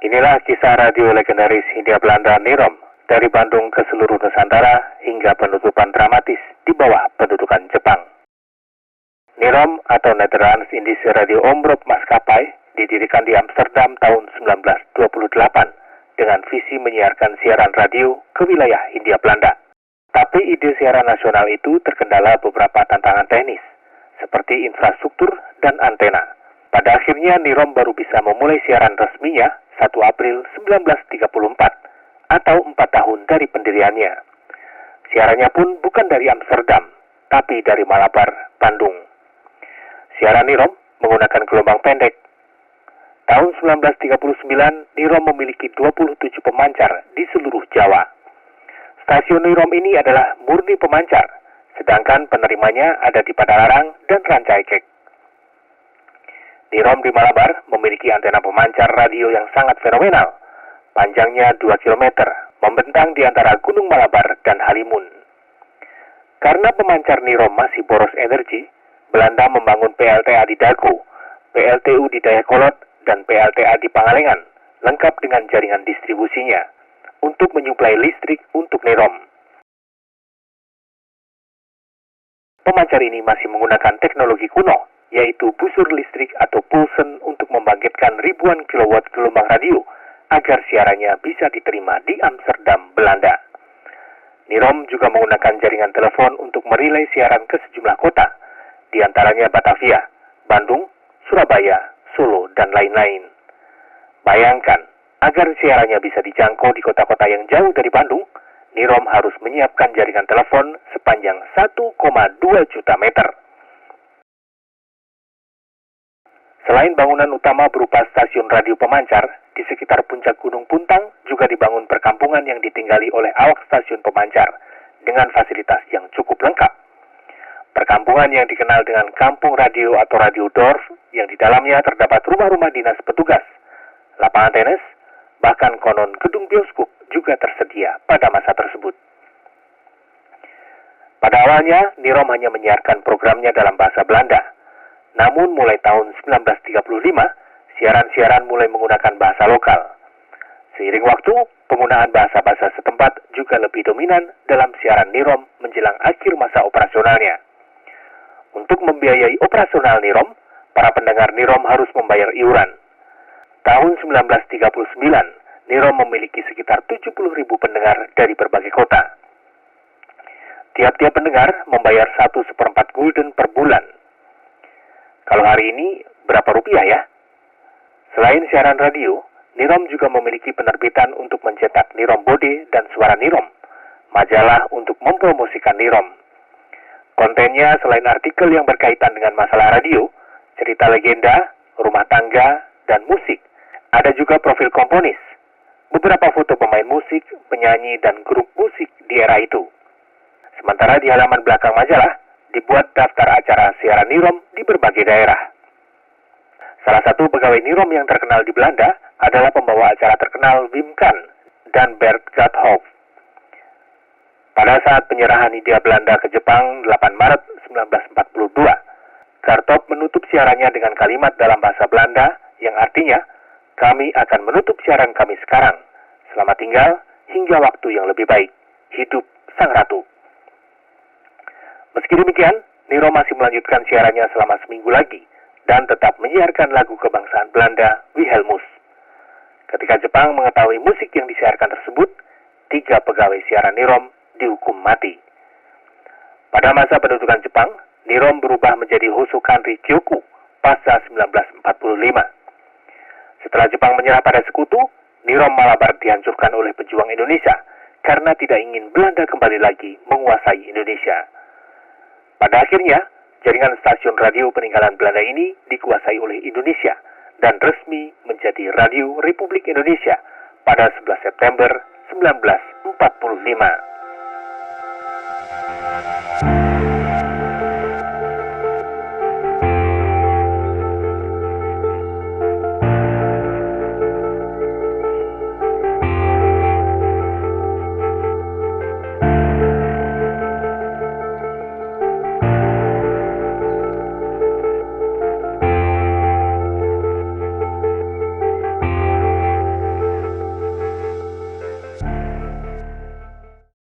Inilah kisah radio legendaris Hindia Belanda Nirom dari Bandung ke seluruh Nusantara hingga penutupan dramatis di bawah pendudukan Jepang. Nirom atau Nederlands Indische Radio Omroep Maskapai didirikan di Amsterdam tahun 1928 dengan visi menyiarkan siaran radio ke wilayah Hindia Belanda. Tapi ide siaran nasional itu terkendala beberapa tantangan teknis, seperti infrastruktur dan antena. Pada akhirnya Nirom baru bisa memulai siaran resminya 1 April 1934 atau 4 tahun dari pendiriannya. Siarannya pun bukan dari Amsterdam, tapi dari Malabar, Bandung. Siaran Nirom menggunakan gelombang pendek. Tahun 1939, Nirom memiliki 27 pemancar di seluruh Jawa. Stasiun Nirom ini adalah murni pemancar, sedangkan penerimanya ada di Padalarang dan Rancaikek. Nirom di Malabar memiliki antena pemancar radio yang sangat fenomenal. Panjangnya 2 km, membentang di antara Gunung Malabar dan Halimun. Karena pemancar Nirom masih boros energi, Belanda membangun PLTA di Dago, PLTU di Dayakolot, dan PLTA di Pangalengan, lengkap dengan jaringan distribusinya, untuk menyuplai listrik untuk Nirom. Pemancar ini masih menggunakan teknologi kuno, yaitu busur listrik atau pulsen untuk membangkitkan ribuan kilowatt gelombang radio agar siarannya bisa diterima di Amsterdam, Belanda. Nirom juga menggunakan jaringan telepon untuk merilai siaran ke sejumlah kota, di antaranya Batavia, Bandung, Surabaya, Solo, dan lain-lain. Bayangkan, agar siarannya bisa dijangkau di kota-kota yang jauh dari Bandung, Nirom harus menyiapkan jaringan telepon sepanjang 1,2 juta meter. Selain bangunan utama berupa stasiun radio pemancar, di sekitar puncak Gunung Puntang juga dibangun perkampungan yang ditinggali oleh awak stasiun pemancar dengan fasilitas yang cukup lengkap. Perkampungan yang dikenal dengan Kampung Radio atau Radio Dorf, yang di dalamnya terdapat rumah-rumah dinas petugas, lapangan tenis, bahkan konon gedung bioskop juga tersedia pada masa tersebut. Pada awalnya, Nirom hanya menyiarkan programnya dalam bahasa Belanda. Namun mulai tahun 1935, siaran-siaran mulai menggunakan bahasa lokal. Seiring waktu, penggunaan bahasa-bahasa setempat juga lebih dominan dalam siaran Nirom menjelang akhir masa operasionalnya. Untuk membiayai operasional Nirom, para pendengar Nirom harus membayar iuran. Tahun 1939, Nirom memiliki sekitar 70.000 pendengar dari berbagai kota. Tiap-tiap pendengar membayar 1/4 gulden per bulan. Kalau hari ini, berapa rupiah ya? Selain siaran radio, Nirom juga memiliki penerbitan untuk mencetak Nirom Bode dan Suara Nirom, majalah untuk mempromosikan Nirom. Kontennya selain artikel yang berkaitan dengan masalah radio, cerita legenda, rumah tangga, dan musik, ada juga profil komponis, beberapa foto pemain musik, penyanyi, dan grup musik di era itu. Sementara di halaman belakang majalah, dibuat daftar acara siaran Nirom di berbagai daerah. Salah satu pegawai Nirom yang terkenal di Belanda adalah pembawa acara terkenal Wim Kan dan Bert Gaathoff. Pada saat penyerahan Hindia Belanda ke Jepang 8 Maret 1942, Gaathoff menutup siarannya dengan kalimat dalam bahasa Belanda yang artinya, "Kami akan menutup siaran kami sekarang. Selamat tinggal hingga waktu yang lebih baik. Hidup Sang Ratu." Meski demikian, Nirom masih melanjutkan siarannya selama seminggu lagi dan tetap menyiarkan lagu kebangsaan Belanda, Wilhelmus. Ketika Jepang mengetahui musik yang disiarkan tersebut, 3 pegawai siaran Nirom dihukum mati. Pada masa pendudukan Jepang, Nirom berubah menjadi Hosokan Rikyoku pasca 1945. Setelah Jepang menyerah pada sekutu, Nirom Malabar dihancurkan oleh pejuang Indonesia karena tidak ingin Belanda kembali lagi menguasai Indonesia. Pada akhirnya, jaringan stasiun radio peninggalan Belanda ini dikuasai oleh Indonesia dan resmi menjadi Radio Republik Indonesia pada 11 September 1945.